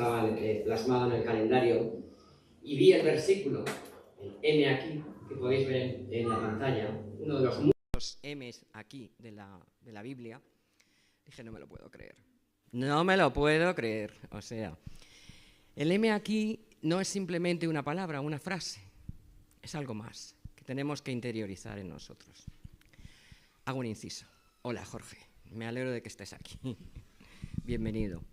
estaba plasmado en el calendario y vi el versículo, el M aquí, que podéis ver en la pantalla, uno de los muchos M's aquí de la Biblia. Dije, no me lo puedo creer. No me lo puedo creer. O sea, el M aquí no es simplemente una palabra, una frase. Es algo más que tenemos que interiorizar en nosotros. Hago un inciso. Hola, Jorge. Me alegro de que estés aquí. Bienvenido.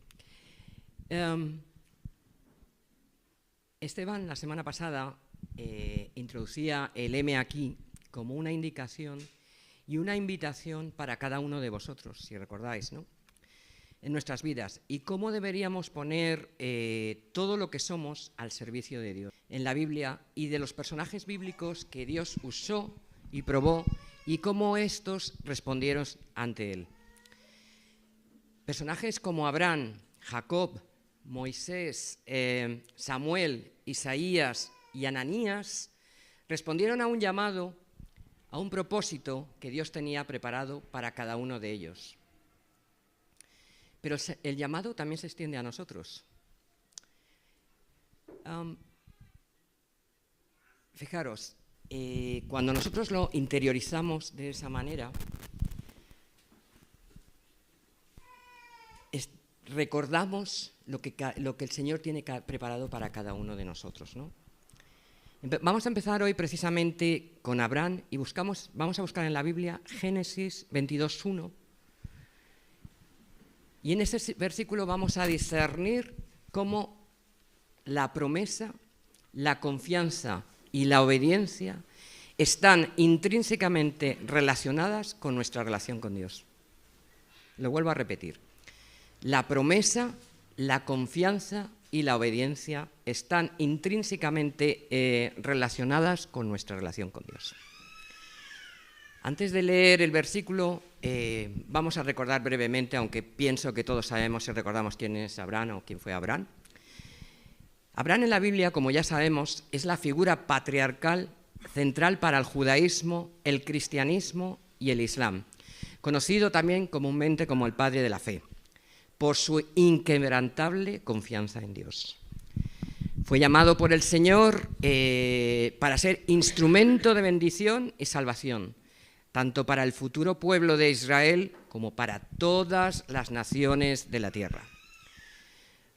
Esteban, la semana pasada, introducía el M aquí como una indicación y una invitación para cada uno de vosotros, si recordáis, ¿no? En nuestras vidas, y cómo deberíamos poner todo lo que somos al servicio de Dios. En la Biblia y de los personajes bíblicos que Dios usó y probó y cómo estos respondieron ante Él. Personajes como Abraham, Jacob, Moisés, Samuel, Isaías y Ananías respondieron a un llamado, a un propósito que Dios tenía preparado para cada uno de ellos. Pero el llamado también se extiende a nosotros. Fijaros, cuando nosotros lo interiorizamos de esa manera, recordamos lo que el Señor tiene preparado para cada uno de nosotros, ¿no? Vamos a empezar hoy precisamente con Abraham y vamos a buscar en la Biblia Génesis 22:1. Y en ese versículo vamos a discernir cómo la promesa, la confianza y la obediencia están intrínsecamente relacionadas con nuestra relación con Dios. Lo vuelvo a repetir. La promesa, la confianza y la obediencia están intrínsecamente relacionadas con nuestra relación con Dios. Antes de leer el versículo, vamos a recordar brevemente, aunque pienso que todos sabemos y recordamos quién es Abraham o quién fue Abraham. Abraham en la Biblia, como ya sabemos, es la figura patriarcal central para el judaísmo, el cristianismo y el islam, conocido también comúnmente como el padre de la fe, por su inquebrantable confianza en Dios. Fue llamado por el Señor para ser instrumento de bendición y salvación, tanto para el futuro pueblo de Israel como para todas las naciones de la tierra.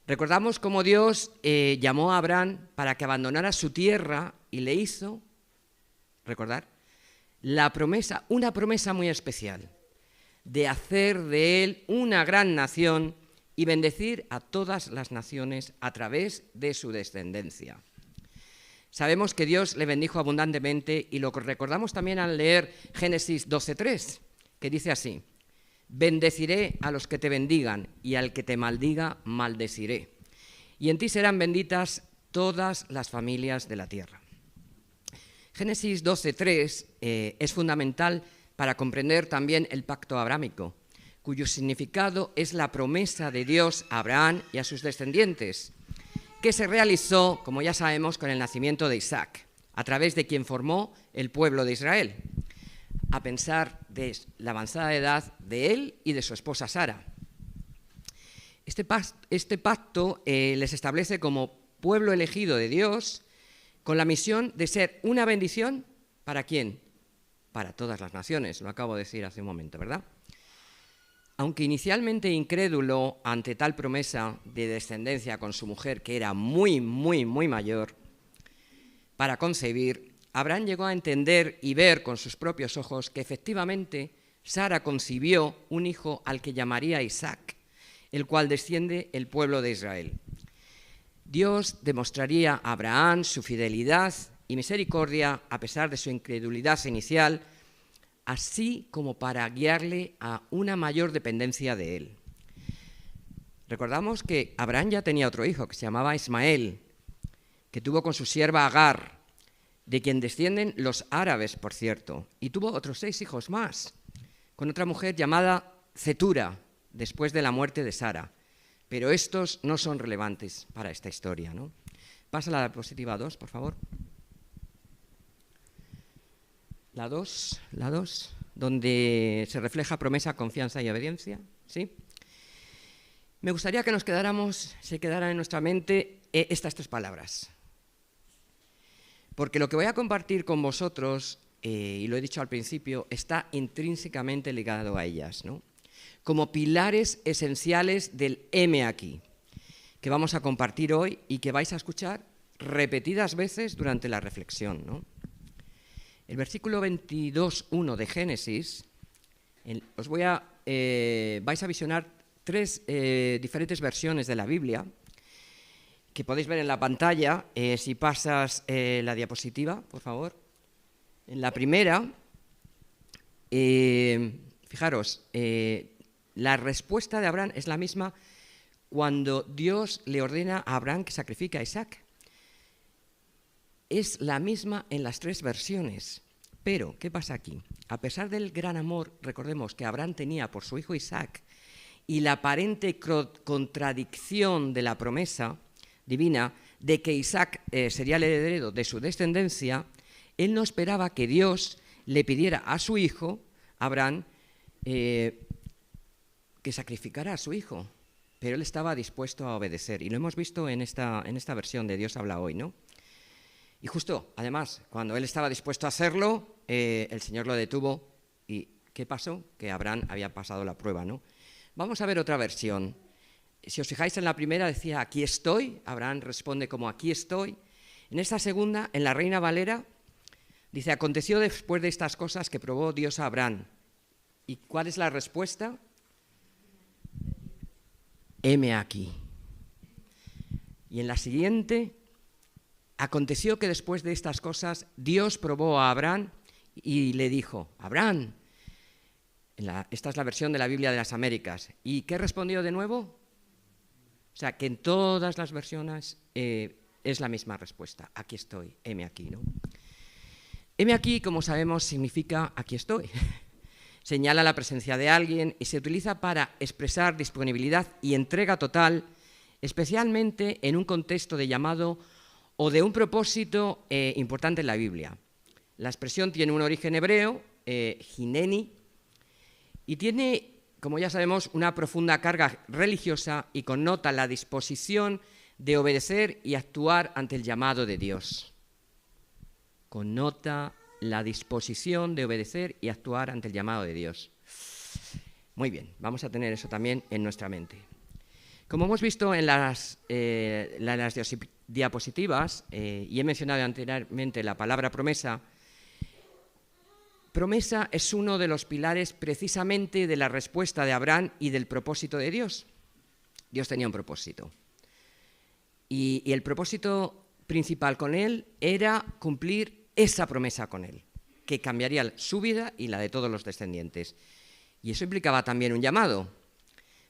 Recordamos cómo Dios llamó a Abraham para que abandonara su tierra y le hizo, recordar, una promesa muy especial, de hacer de él una gran nación y bendecir a todas las naciones a través de su descendencia. Sabemos que Dios le bendijo abundantemente y lo recordamos también al leer Génesis 12:3, que dice así: bendeciré a los que te bendigan y al que te maldiga maldeciré. Y en ti serán benditas todas las familias de la tierra. Génesis 12:3 es fundamental para comprender también el pacto abrámico, cuyo significado es la promesa de Dios a Abraham y a sus descendientes, que se realizó, como ya sabemos, con el nacimiento de Isaac, a través de quien formó el pueblo de Israel, a pensar de la avanzada edad de él y de su esposa Sara. Este pacto les establece como pueblo elegido de Dios, con la misión de ser una bendición, ¿para quién? Para todas las naciones, lo acabo de decir hace un momento, ¿verdad? Aunque inicialmente incrédulo ante tal promesa de descendencia con su mujer, que era muy mayor para concebir, Abraham llegó a entender y ver con sus propios ojos que efectivamente Sara concibió un hijo al que llamaría Isaac, el cual desciende el pueblo de Israel. Dios demostraría a Abraham su fidelidad y misericordia a pesar de su incredulidad inicial, así como para guiarle a una mayor dependencia de él. Recordamos que Abraham ya tenía otro hijo que se llamaba Ismael, que tuvo con su sierva Agar, de quien descienden los árabes, por cierto, y tuvo otros 6 hijos más, con otra mujer llamada Cetura, después de la muerte de Sara. Pero estos no son relevantes para esta historia, ¿no? Pasa la diapositiva 2, por favor. La 2, donde se refleja promesa, confianza y obediencia, ¿sí? Me gustaría que se quedaran en nuestra mente estas tres palabras. Porque lo que voy a compartir con vosotros, y lo he dicho al principio, está intrínsecamente ligado a ellas, ¿no? Como pilares esenciales del heme aquí, que vamos a compartir hoy y que vais a escuchar repetidas veces durante la reflexión, ¿no? El versículo 22.1 de Génesis, vais a visionar tres diferentes versiones de la Biblia que podéis ver en la pantalla. Si pasas la diapositiva, por favor. En la primera, fijaros, la respuesta de Abraham es la misma cuando Dios le ordena a Abraham que sacrifique a Isaac. Es la misma en las tres versiones. Pero, ¿qué pasa aquí? A pesar del gran amor, recordemos, que Abraham tenía por su hijo Isaac y la aparente contradicción de la promesa divina de que Isaac sería el heredero de su descendencia, él no esperaba que Dios le pidiera a su hijo, Abraham, que sacrificara a su hijo. Pero él estaba dispuesto a obedecer. Y lo hemos visto en esta versión de Dios habla hoy, ¿no? Y justo, además, cuando él estaba dispuesto a hacerlo, el Señor lo detuvo. ¿Y qué pasó? Que Abraham había pasado la prueba, ¿no? Vamos a ver otra versión. Si os fijáis en la primera decía, aquí estoy. Abraham responde como, aquí estoy. En esta segunda, en la Reina Valera, dice, aconteció después de estas cosas que probó Dios a Abraham. ¿Y cuál es la respuesta? Heme aquí. Y en la siguiente, aconteció que después de estas cosas Dios probó a Abraham y le dijo, Abraham, esta es la versión de la Biblia de las Américas. ¿Y qué respondió de nuevo? O sea, que en todas las versiones es la misma respuesta. Aquí estoy, heme aquí, ¿no? Heme aquí, como sabemos, significa aquí estoy. Señala la presencia de alguien y se utiliza para expresar disponibilidad y entrega total, especialmente en un contexto de llamado o de un propósito importante en la Biblia. La expresión tiene un origen hebreo, hineni, y tiene, como ya sabemos, una profunda carga religiosa y connota la disposición de obedecer y actuar ante el llamado de Dios. Connota la disposición de obedecer y actuar ante el llamado de Dios. Muy bien, vamos a tener eso también en nuestra mente. Como hemos visto en las diapositivas, y he mencionado anteriormente la palabra promesa, promesa es uno de los pilares precisamente de la respuesta de Abraham y del propósito de Dios. Dios tenía un propósito. Y el propósito principal con él era cumplir esa promesa con él, que cambiaría su vida y la de todos los descendientes. Y eso implicaba también un llamado,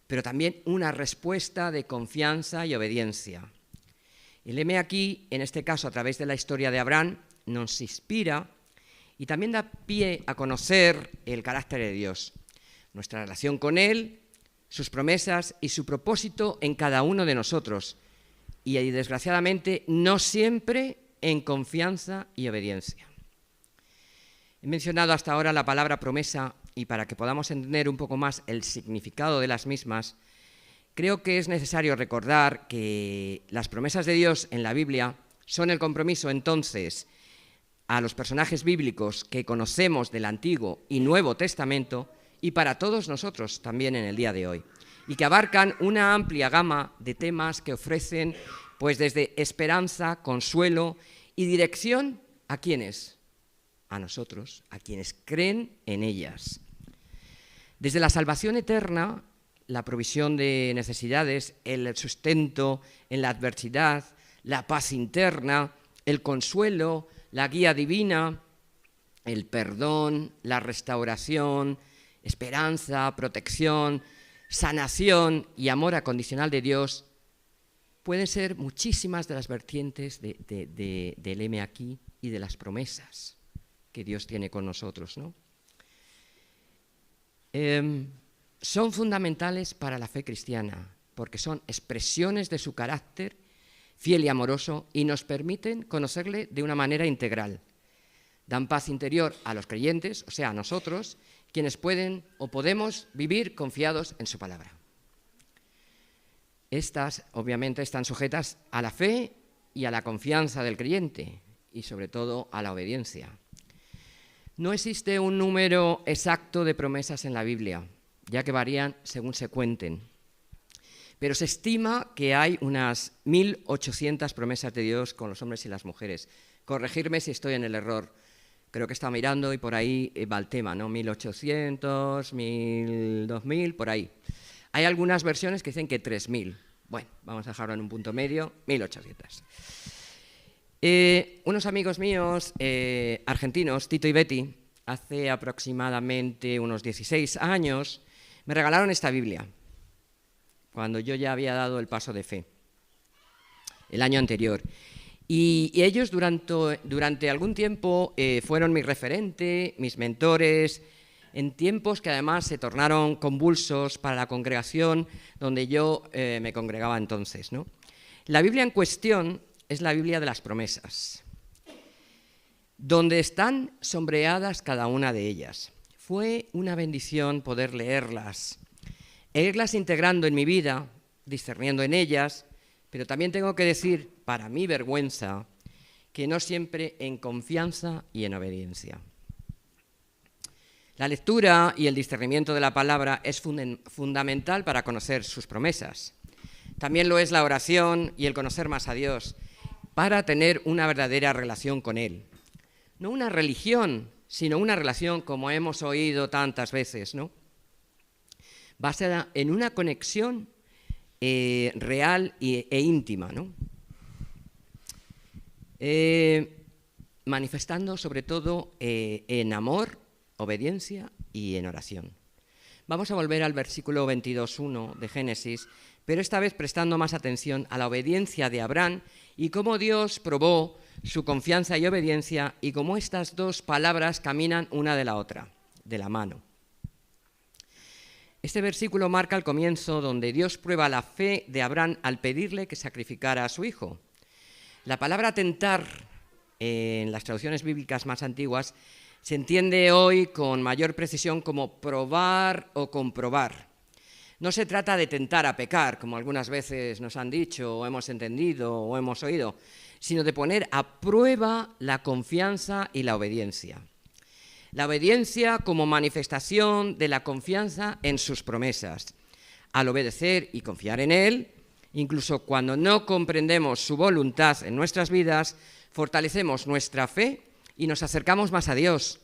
pero también una respuesta de confianza y obediencia. El heme aquí, en este caso a través de la historia de Abraham, nos inspira y también da pie a conocer el carácter de Dios, nuestra relación con Él, sus promesas y su propósito en cada uno de nosotros. Y desgraciadamente no siempre en confianza y obediencia. He mencionado hasta ahora la palabra promesa y para que podamos entender un poco más el significado de las mismas, creo que es necesario recordar que las promesas de Dios en la Biblia son el compromiso entonces a los personajes bíblicos que conocemos del Antiguo y Nuevo Testamento y para todos nosotros también en el día de hoy, y que abarcan una amplia gama de temas que ofrecen pues desde esperanza, consuelo y dirección a quienes, a nosotros, a quienes creen en ellas. Desde la salvación eterna, la provisión de necesidades, el sustento en la adversidad, la paz interna, el consuelo, la guía divina, el perdón, la restauración, esperanza, protección, sanación y amor acondicional de Dios, pueden ser muchísimas de las vertientes del heme aquí y de las promesas que Dios tiene con nosotros, ¿no? Son fundamentales para la fe cristiana porque son expresiones de su carácter fiel y amoroso y nos permiten conocerle de una manera integral. Dan paz interior a los creyentes, o sea, a nosotros, quienes pueden o podemos vivir confiados en su palabra. Estas, obviamente, están sujetas a la fe y a la confianza del creyente y, sobre todo, a la obediencia. No existe un número exacto de promesas en la Biblia, ya que varían según se cuenten. Pero se estima que hay unas 1.800 promesas de Dios con los hombres y las mujeres. Corregirme si estoy en el error. Creo que estaba mirando y por ahí va el tema, ¿no? 1.800, 1.000, 2.000, por ahí. Hay algunas versiones que dicen que 3.000. Bueno, vamos a dejarlo en un punto medio, 1.800. Unos amigos míos argentinos, Tito y Betty, hace aproximadamente unos 16 años, me regalaron esta Biblia, cuando yo ya había dado el paso de fe, el año anterior. Y ellos durante algún tiempo fueron mi referente, mis mentores, en tiempos que además se tornaron convulsos para la congregación donde yo me congregaba entonces, ¿no? La Biblia en cuestión es la Biblia de las promesas, donde están sombreadas cada una de ellas. Fue una bendición poder leerlas, e irlas integrando en mi vida, discerniendo en ellas, pero también tengo que decir, para mi vergüenza, que no siempre en confianza y en obediencia. La lectura y el discernimiento de la palabra es fundamental para conocer sus promesas. También lo es la oración y el conocer más a Dios, para tener una verdadera relación con Él. No una religión, sino una relación, como hemos oído tantas veces, ¿no? Basada en una conexión real e íntima, ¿no? Manifestando sobre todo en amor, obediencia y en oración. Vamos a volver al versículo 22:1 de Génesis, pero esta vez prestando más atención a la obediencia de Abraham y cómo Dios probó su confianza y obediencia y cómo estas dos palabras caminan una de la otra, de la mano. Este versículo marca el comienzo donde Dios prueba la fe de Abraham al pedirle que sacrificara a su hijo. La palabra tentar, en las traducciones bíblicas más antiguas, se entiende hoy con mayor precisión como probar o comprobar. No se trata de tentar a pecar, como algunas veces nos han dicho, o hemos entendido, o hemos oído, sino de poner a prueba la confianza y la obediencia. La obediencia como manifestación de la confianza en sus promesas. Al obedecer y confiar en Él, incluso cuando no comprendemos su voluntad en nuestras vidas, fortalecemos nuestra fe y nos acercamos más a Dios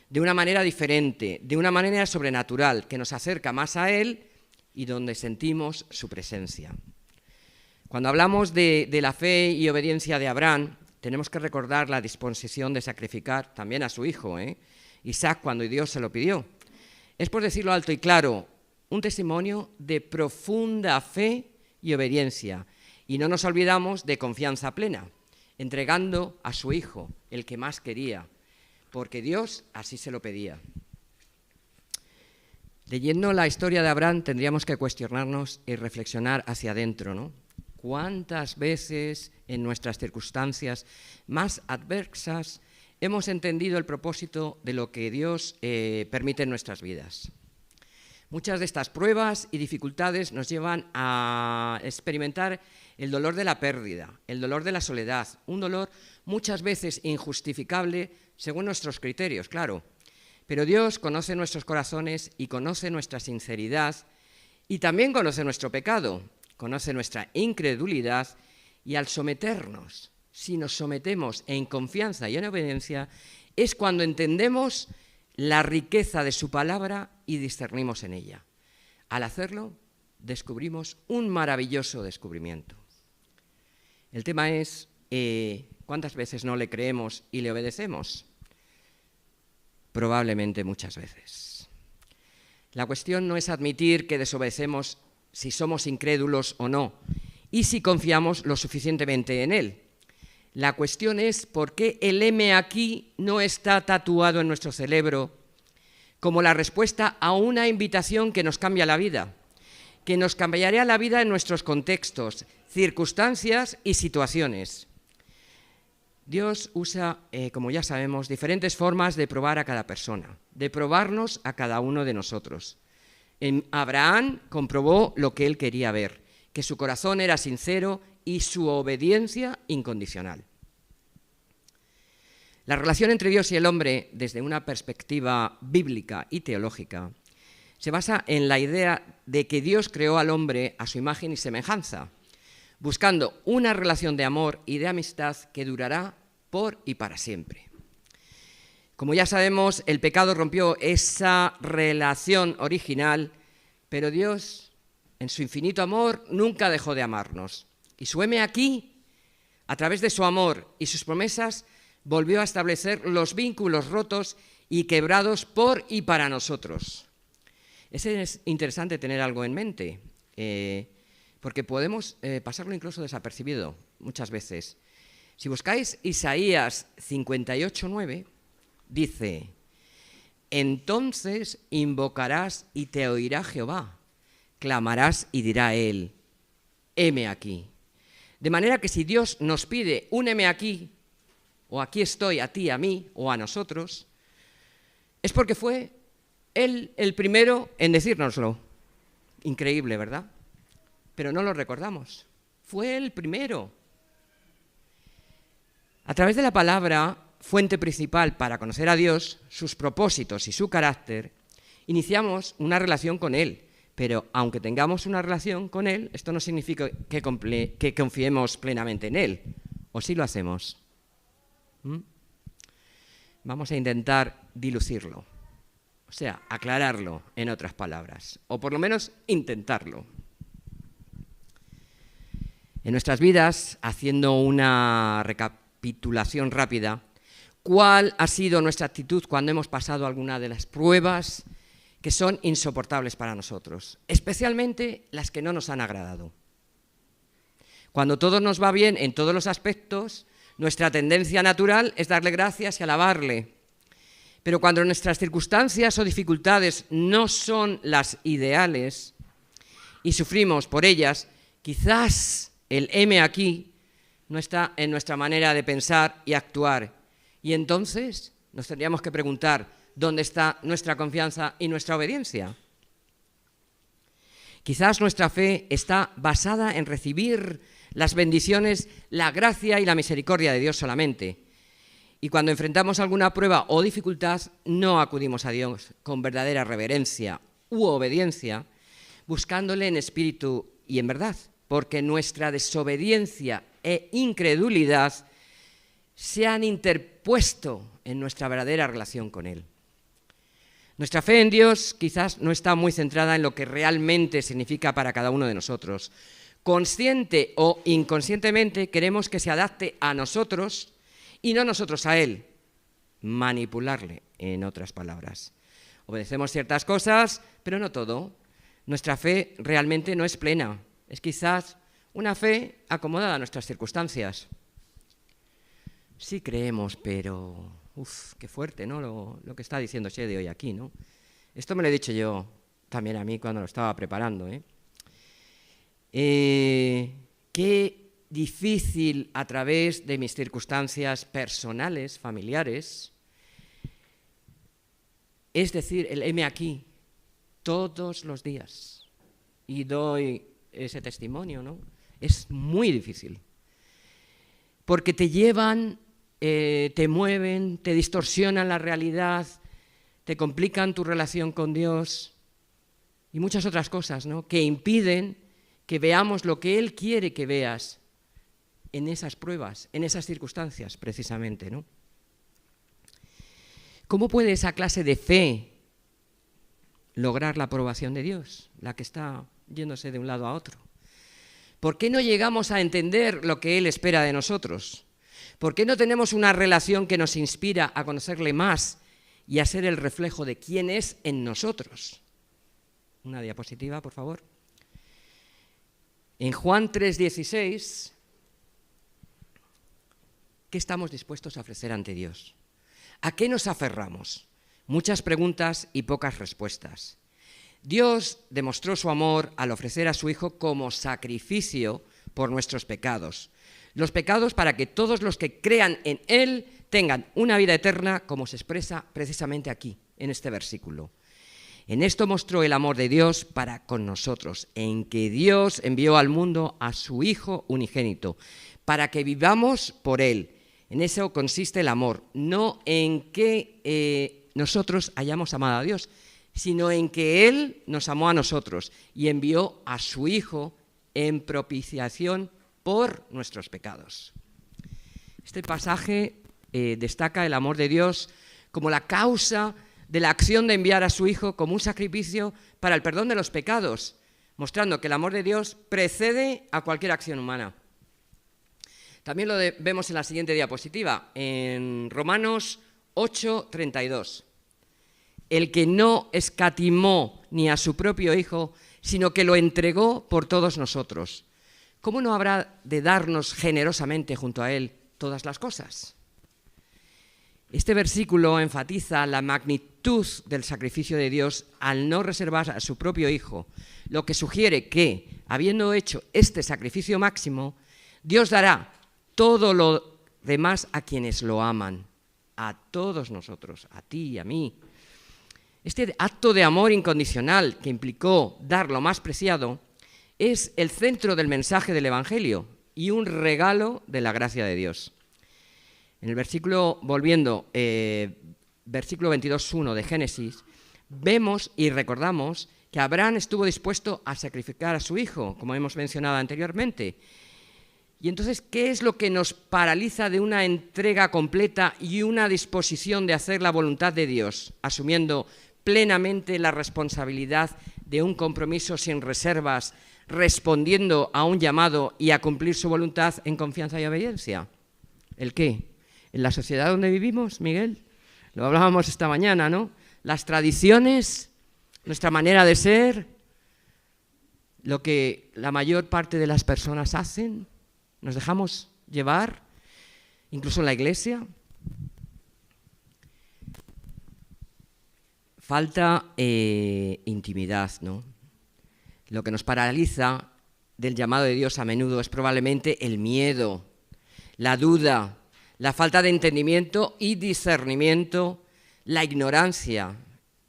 de una manera diferente, de una manera sobrenatural, que nos acerca más a Él y donde sentimos su presencia. Cuando hablamos de la fe y obediencia de Abraham, tenemos que recordar la disposición de sacrificar también a su hijo, Isaac, cuando Dios se lo pidió. Es, por decirlo alto y claro, un testimonio de profunda fe y obediencia. Y no nos olvidamos de confianza plena, entregando a su hijo, el que más quería, porque Dios así se lo pedía. Leyendo la historia de Abraham tendríamos que cuestionarnos y reflexionar hacia adentro, ¿no? ¿Cuántas veces en nuestras circunstancias más adversas hemos entendido el propósito de lo que Dios permite en nuestras vidas? Muchas de estas pruebas y dificultades nos llevan a experimentar el dolor de la pérdida, el dolor de la soledad, un dolor muchas veces injustificable según nuestros criterios, claro. Pero Dios conoce nuestros corazones y conoce nuestra sinceridad y también conoce nuestro pecado, conoce nuestra incredulidad y al someternos, si nos sometemos en confianza y en obediencia, es cuando entendemos la riqueza de su palabra y discernimos en ella. Al hacerlo, descubrimos un maravilloso descubrimiento. El tema es, ¿cuántas veces no le creemos y le obedecemos? Probablemente muchas veces. La cuestión no es admitir que desobedecemos si somos incrédulos o no, y si confiamos lo suficientemente en Él. La cuestión es por qué el heme aquí no está tatuado en nuestro cerebro como la respuesta a una invitación que nos cambia la vida, que nos cambiaría la vida en nuestros contextos, circunstancias y situaciones. Dios usa, como ya sabemos, diferentes formas de probar a cada persona, de probarnos a cada uno de nosotros. Abraham comprobó lo que él quería ver, que su corazón era sincero y su obediencia incondicional. La relación entre Dios y el hombre, desde una perspectiva bíblica y teológica, se basa en la idea de que Dios creó al hombre a su imagen y semejanza, buscando una relación de amor y de amistad que durará por y para siempre. Como ya sabemos, el pecado rompió esa relación original, pero Dios, en su infinito amor, nunca dejó de amarnos. Y su heme aquí, a través de su amor y sus promesas, volvió a establecer los vínculos rotos y quebrados por y para nosotros. Es interesante tener algo en mente, porque podemos pasarlo incluso desapercibido muchas veces. Si buscáis Isaías 58:9, dice: entonces invocarás y te oirá Jehová, clamarás y dirá él, heme aquí. De manera que si Dios nos pide un heme aquí, o aquí estoy, a ti, a mí, o a nosotros, es porque fue Él el primero en decírnoslo. Increíble, ¿verdad? Pero no lo recordamos. Fue el primero. A través de la palabra, fuente principal para conocer a Dios, sus propósitos y su carácter, iniciamos una relación con Él. Pero aunque tengamos una relación con Él, esto no significa que confiemos plenamente en Él. ¿O sí lo hacemos? Vamos a intentar dilucidarlo, o sea, aclararlo en otras palabras, o por lo menos intentarlo. En nuestras vidas, haciendo una recapitulación rápida, ¿cuál ha sido nuestra actitud cuando hemos pasado alguna de las pruebas que son insoportables para nosotros, especialmente las que no nos han agradado? Cuando todo nos va bien en todos los aspectos, nuestra tendencia natural es darle gracias y alabarle. Pero cuando nuestras circunstancias o dificultades no son las ideales y sufrimos por ellas, quizás el heme aquí no está en nuestra manera de pensar y actuar. Y entonces nos tendríamos que preguntar, ¿dónde está nuestra confianza y nuestra obediencia? Quizás nuestra fe está basada en recibir las bendiciones, la gracia y la misericordia de Dios solamente. Y cuando enfrentamos alguna prueba o dificultad, no acudimos a Dios con verdadera reverencia u obediencia, buscándole en espíritu y en verdad, porque nuestra desobediencia e incredulidad se han interpuesto en nuestra verdadera relación con Él. Nuestra fe en Dios quizás no está muy centrada en lo que realmente significa para cada uno de nosotros. Consciente o inconscientemente queremos que se adapte a nosotros y no nosotros a Él. Manipularle, en otras palabras. Obedecemos ciertas cosas, pero no todo. Nuestra fe realmente no es plena. Es quizás una fe acomodada a nuestras circunstancias. Sí creemos, pero... qué fuerte, ¿no? Lo que está diciendo Shede hoy aquí, ¿no? Esto me lo he dicho yo también a mí cuando lo estaba preparando, Qué difícil a través de mis circunstancias personales, familiares, es decir, el heme aquí todos los días. Y doy ese testimonio, ¿no? Es muy difícil. Porque te llevan, te mueven, te distorsionan la realidad, te complican tu relación con Dios y muchas otras cosas, ¿no? Que impiden que veamos lo que Él quiere que veas en esas pruebas, en esas circunstancias, precisamente, ¿no? ¿Cómo puede esa clase de fe lograr la aprobación de Dios, la que está yéndose de un lado a otro? ¿Por qué no llegamos a entender lo que Él espera de nosotros? ¿Por qué no tenemos una relación que nos inspira a conocerle más y a ser el reflejo de quién es en nosotros? Una diapositiva, por favor. En Juan 3:16, ¿qué estamos dispuestos a ofrecer ante Dios? ¿A qué nos aferramos? Muchas preguntas y pocas respuestas. Dios demostró su amor al ofrecer a su Hijo como sacrificio por nuestros pecados. Los pecados para que todos los que crean en Él tengan una vida eterna, como se expresa precisamente aquí, en este versículo. En esto mostró el amor de Dios para con nosotros, en que Dios envió al mundo a su Hijo unigénito, para que vivamos por Él. En eso consiste el amor, no en que nosotros hayamos amado a Dios, sino en que Él nos amó a nosotros y envió a su Hijo en propiciación por nuestros pecados. Este pasaje destaca el amor de Dios como la causa de la acción de enviar a su Hijo como un sacrificio para el perdón de los pecados, mostrando que el amor de Dios precede a cualquier acción humana. También lo vemos en la siguiente diapositiva, en Romanos 8:32. El que no escatimó ni a su propio Hijo, sino que lo entregó por todos nosotros, ¿cómo no habrá de darnos generosamente junto a Él todas las cosas? Este versículo enfatiza la magnitud del sacrificio de Dios al no reservar a su propio Hijo, lo que sugiere que, habiendo hecho este sacrificio máximo, Dios dará todo lo demás a quienes lo aman, a todos nosotros, a ti y a mí. Este acto de amor incondicional que implicó dar lo más preciado es el centro del mensaje del Evangelio y un regalo de la gracia de Dios. En el versículo, versículo 22:1 de Génesis, vemos y recordamos que Abraham estuvo dispuesto a sacrificar a su hijo, como hemos mencionado anteriormente. Y entonces, ¿qué es lo que nos paraliza de una entrega completa y una disposición de hacer la voluntad de Dios, asumiendo plenamente la responsabilidad de un compromiso sin reservas, respondiendo a un llamado y a cumplir su voluntad en confianza y obediencia? ¿El qué? ¿En la sociedad donde vivimos, Miguel? Lo hablábamos esta mañana, ¿no? Las tradiciones, nuestra manera de ser, lo que la mayor parte de las personas hacen, nos dejamos llevar, incluso en la iglesia. Falta intimidad, ¿no? Lo que nos paraliza del llamado de Dios a menudo es probablemente el miedo, la duda, la falta de entendimiento y discernimiento, la ignorancia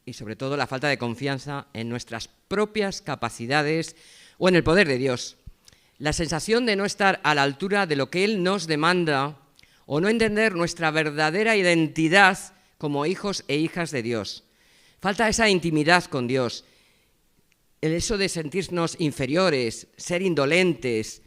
y sobre todo la falta de confianza en nuestras propias capacidades o en el poder de Dios. La sensación de no estar a la altura de lo que Él nos demanda o no entender nuestra verdadera identidad como hijos e hijas de Dios. Falta esa intimidad con Dios, eso de sentirnos inferiores, ser indolentes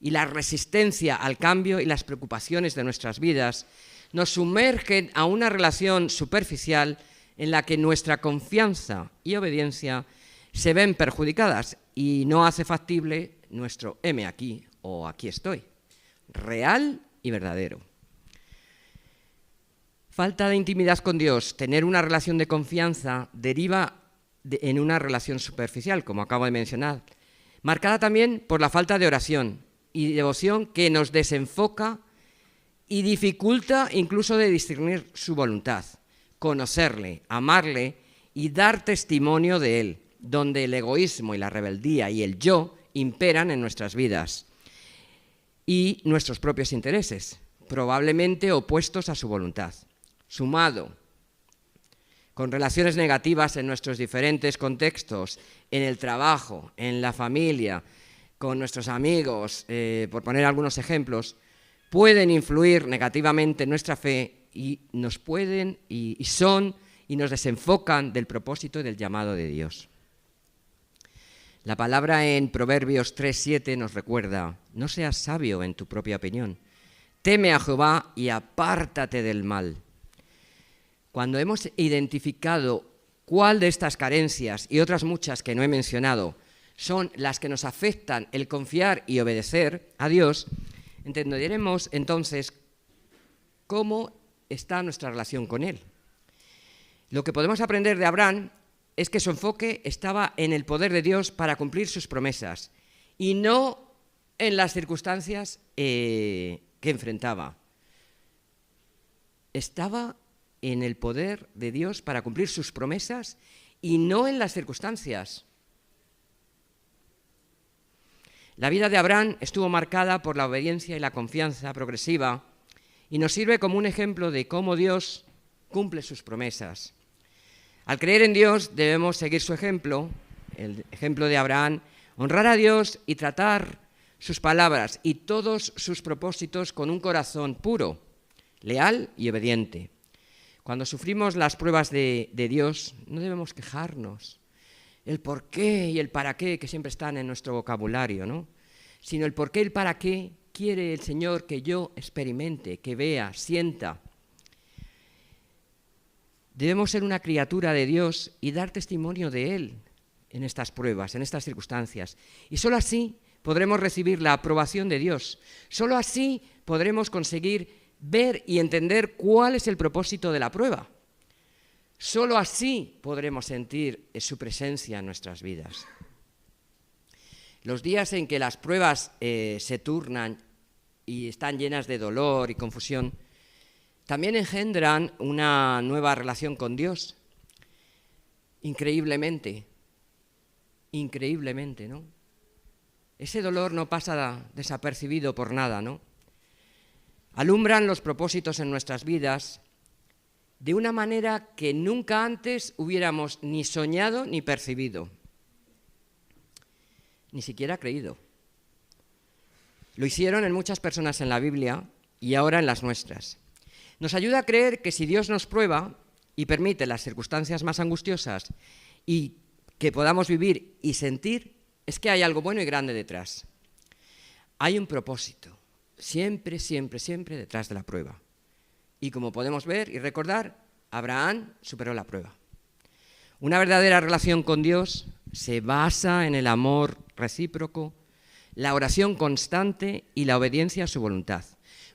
y la resistencia al cambio y las preocupaciones de nuestras vidas nos sumergen a una relación superficial en la que nuestra confianza y obediencia se ven perjudicadas y no hace factible nuestro heme aquí o aquí estoy, real y verdadero. Falta de intimidad con Dios, tener una relación de confianza, deriva en una relación superficial, como acabo de mencionar, marcada también por la falta de oración y devoción que nos desenfoca y dificulta incluso de discernir su voluntad, conocerle, amarle y dar testimonio de Él, donde el egoísmo y la rebeldía y el yo imperan en nuestras vidas y nuestros propios intereses, probablemente opuestos a su voluntad. Sumado con relaciones negativas en nuestros diferentes contextos, en el trabajo, en la familia, con nuestros amigos, por poner algunos ejemplos, pueden influir negativamente en nuestra fe y nos pueden y nos desenfocan del propósito y del llamado de Dios. La palabra en Proverbios 3:7 nos recuerda: no seas sabio en tu propia opinión, teme a Jehová y apártate del mal. Cuando hemos identificado cuál de estas carencias y otras muchas que no he mencionado son las que nos afectan el confiar y obedecer a Dios, entenderemos entonces cómo está nuestra relación con Él. Lo que podemos aprender de Abraham es que su enfoque estaba en el poder de Dios para cumplir sus promesas y no en las circunstancias que enfrentaba. Estaba en el poder de Dios para cumplir sus promesas y no en las circunstancias. La vida de Abraham estuvo marcada por la obediencia y la confianza progresiva y nos sirve como un ejemplo de cómo Dios cumple sus promesas. Al creer en Dios debemos seguir su ejemplo, el ejemplo de Abraham, honrar a Dios y tratar sus palabras y todos sus propósitos con un corazón puro, leal y obediente. Cuando sufrimos las pruebas de Dios, no debemos quejarnos. El por qué y el para qué, que siempre están en nuestro vocabulario, ¿no? Sino el por qué y el para qué quiere el Señor que yo experimente, que vea, sienta. Debemos ser una criatura de Dios y dar testimonio de Él en estas pruebas, en estas circunstancias. Y solo así podremos recibir la aprobación de Dios. Solo así podremos conseguir ver y entender cuál es el propósito de la prueba. Solo así podremos sentir su presencia en nuestras vidas. Los días en que las pruebas se turnan y están llenas de dolor y confusión, también engendran una nueva relación con Dios. Increíblemente, ¿no? Ese dolor no pasa desapercibido por nada, ¿no? Alumbran los propósitos en nuestras vidas de una manera que nunca antes hubiéramos ni soñado ni percibido, ni siquiera creído. Lo hicieron en muchas personas en la Biblia y ahora en las nuestras. Nos ayuda a creer que si Dios nos prueba y permite las circunstancias más angustiosas y que podamos vivir y sentir, es que hay algo bueno y grande detrás. Hay un propósito, siempre, siempre, siempre detrás de la prueba. Y como podemos ver y recordar, Abraham superó la prueba. Una verdadera relación con Dios se basa en el amor recíproco, la oración constante y la obediencia a su voluntad,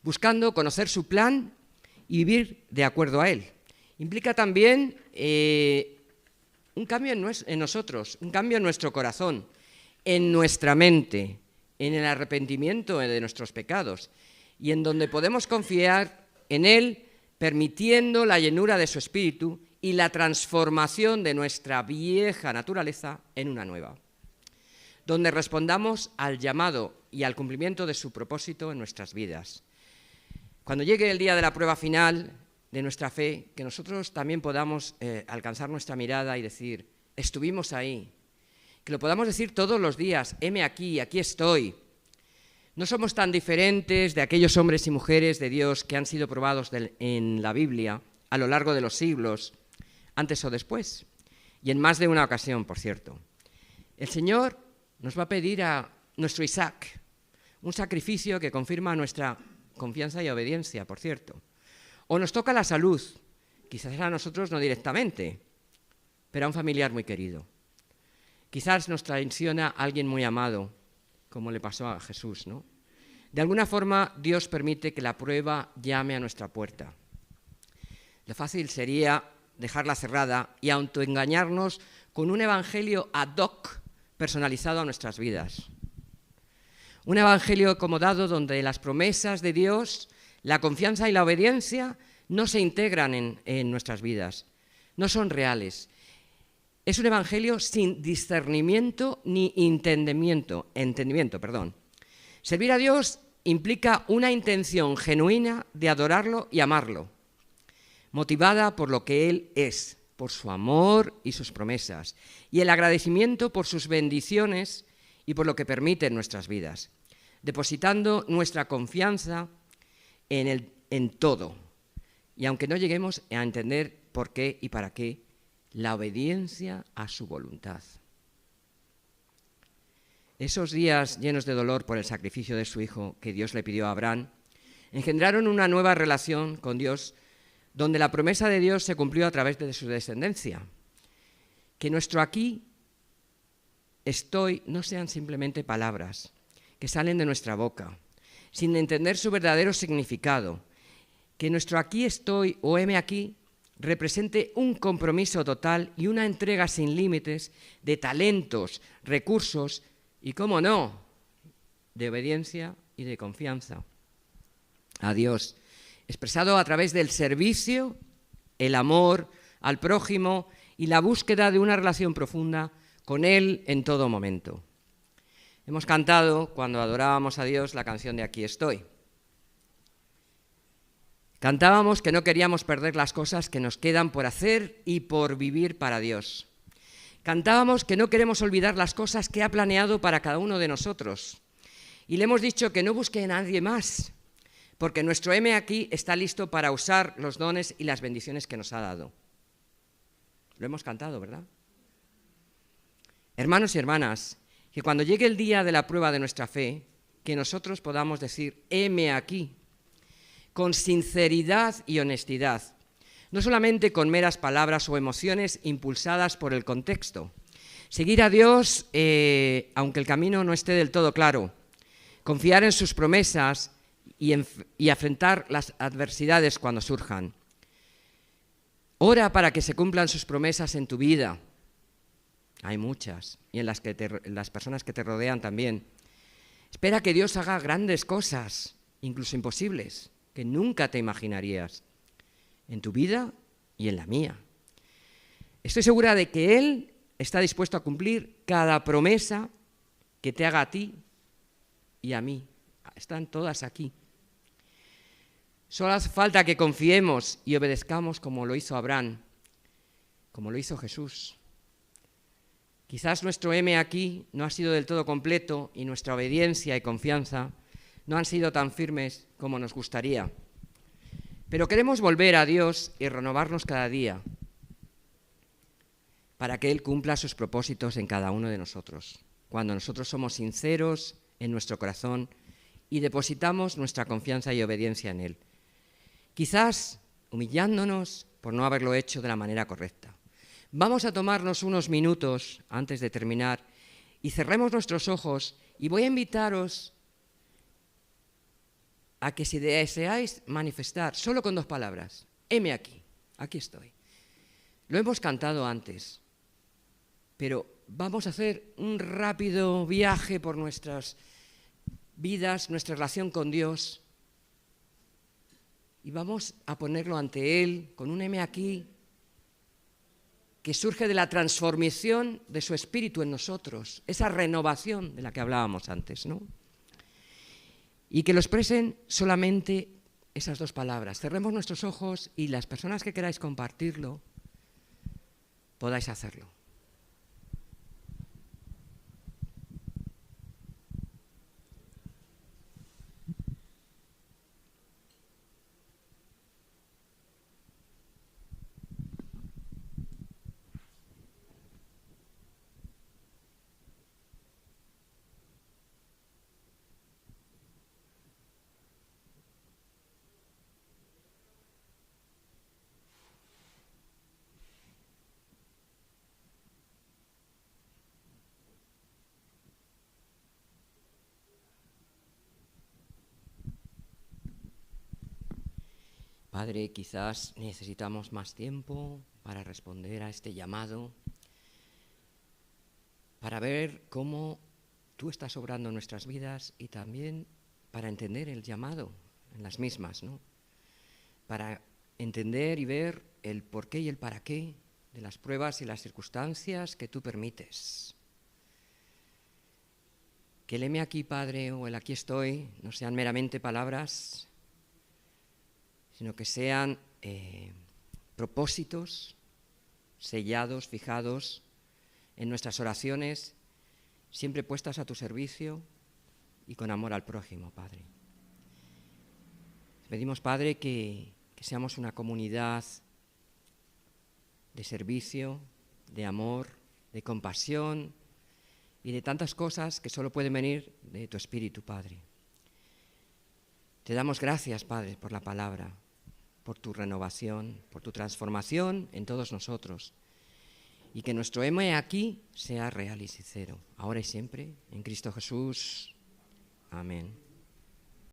buscando conocer su plan y vivir de acuerdo a él. Implica también un cambio en nosotros, un cambio en nuestro corazón, en nuestra mente, en el arrepentimiento de nuestros pecados y en donde podemos confiar en Él, permitiendo la llenura de su espíritu y la transformación de nuestra vieja naturaleza en una nueva, donde respondamos al llamado y al cumplimiento de su propósito en nuestras vidas. Cuando llegue el día de la prueba final de nuestra fe, que nosotros también podamos alcanzar nuestra mirada y decir, estuvimos ahí, que lo podamos decir todos los días, heme aquí, aquí estoy. No somos tan diferentes de aquellos hombres y mujeres de Dios que han sido probados en la Biblia a lo largo de los siglos, antes o después, y en más de una ocasión, por cierto. El Señor nos va a pedir a nuestro Isaac, un sacrificio que confirma nuestra confianza y obediencia, por cierto. O nos toca la salud, quizás a nosotros no directamente, pero a un familiar muy querido. Quizás nos traiciona a alguien muy amado, como le pasó a Jesús, ¿no? De alguna forma, Dios permite que la prueba llame a nuestra puerta. Lo fácil sería dejarla cerrada y autoengañarnos con un evangelio ad hoc personalizado a nuestras vidas. Un evangelio acomodado donde las promesas de Dios, la confianza y la obediencia no se integran en nuestras vidas, no son reales. Es un evangelio sin discernimiento ni entendimiento. Servir a Dios implica una intención genuina de adorarlo y amarlo, motivada por lo que Él es, por su amor y sus promesas, y el agradecimiento por sus bendiciones y por lo que permite en nuestras vidas, depositando nuestra confianza en todo. Y aunque no lleguemos a entender por qué y para qué, la obediencia a su voluntad. Esos días llenos de dolor por el sacrificio de su hijo que Dios le pidió a Abraham, engendraron una nueva relación con Dios, donde la promesa de Dios se cumplió a través de su descendencia. Que nuestro aquí estoy no sean simplemente palabras que salen de nuestra boca, sin entender su verdadero significado. Que nuestro aquí estoy o heme aquí represente un compromiso total y una entrega sin límites de talentos, recursos y, cómo no, de obediencia y de confianza a Dios, expresado a través del servicio, el amor al prójimo y la búsqueda de una relación profunda con Él en todo momento. Hemos cantado, cuando adorábamos a Dios, la canción de Aquí estoy. Cantábamos que no queríamos perder las cosas que nos quedan por hacer y por vivir para Dios. Cantábamos que no queremos olvidar las cosas que ha planeado para cada uno de nosotros. Y le hemos dicho que no busque a nadie más, porque nuestro heme aquí está listo para usar los dones y las bendiciones que nos ha dado. Lo hemos cantado, ¿verdad? Hermanos y hermanas, que cuando llegue el día de la prueba de nuestra fe, que nosotros podamos decir, heme aquí, con sinceridad y honestidad, no solamente con meras palabras o emociones impulsadas por el contexto. Seguir a Dios, aunque el camino no esté del todo claro, confiar en sus promesas y afrontar las adversidades cuando surjan. Ora para que se cumplan sus promesas en tu vida. Hay muchas, y en las personas que te rodean también. Espera que Dios haga grandes cosas, incluso imposibles, que nunca te imaginarías, en tu vida y en la mía. Estoy segura de que Él está dispuesto a cumplir cada promesa que te haga a ti y a mí. Están todas aquí. Solo hace falta que confiemos y obedezcamos como lo hizo Abraham, como lo hizo Jesús. Quizás nuestro heme aquí no ha sido del todo completo y nuestra obediencia y confianza no han sido tan firmes como nos gustaría. Pero queremos volver a Dios y renovarnos cada día para que Él cumpla sus propósitos en cada uno de nosotros. Cuando nosotros somos sinceros en nuestro corazón y depositamos nuestra confianza y obediencia en Él. Quizás humillándonos por no haberlo hecho de la manera correcta. Vamos a tomarnos unos minutos antes de terminar y cerremos nuestros ojos y voy a invitaros a que si deseáis manifestar, solo con 2 palabras, heme aquí, aquí estoy. Lo hemos cantado antes, pero vamos a hacer un rápido viaje por nuestras vidas, nuestra relación con Dios, y vamos a ponerlo ante Él con un heme aquí que surge de la transformación de su espíritu en nosotros, esa renovación de la que hablábamos antes, ¿no? Y que lo expresen solamente esas 2 palabras. Cerremos nuestros ojos y las personas que queráis compartirlo, podáis hacerlo. Padre, quizás necesitamos más tiempo para responder a este llamado, para ver cómo tú estás obrando en nuestras vidas y también para entender el llamado en las mismas, ¿no? Para entender y ver el por qué y el para qué de las pruebas y las circunstancias que tú permites. Que el heme aquí, Padre, o el aquí estoy, no sean meramente palabras, sino que sean propósitos sellados, fijados en nuestras oraciones, siempre puestas a tu servicio y con amor al prójimo, Padre. Te pedimos, Padre, que seamos una comunidad de servicio, de amor, de compasión y de tantas cosas que solo pueden venir de tu Espíritu, Padre. Te damos gracias, Padre, por la palabra, por tu renovación, por tu transformación en todos nosotros. Y que nuestro heme aquí sea real y sincero, ahora y siempre, en Cristo Jesús. Amén.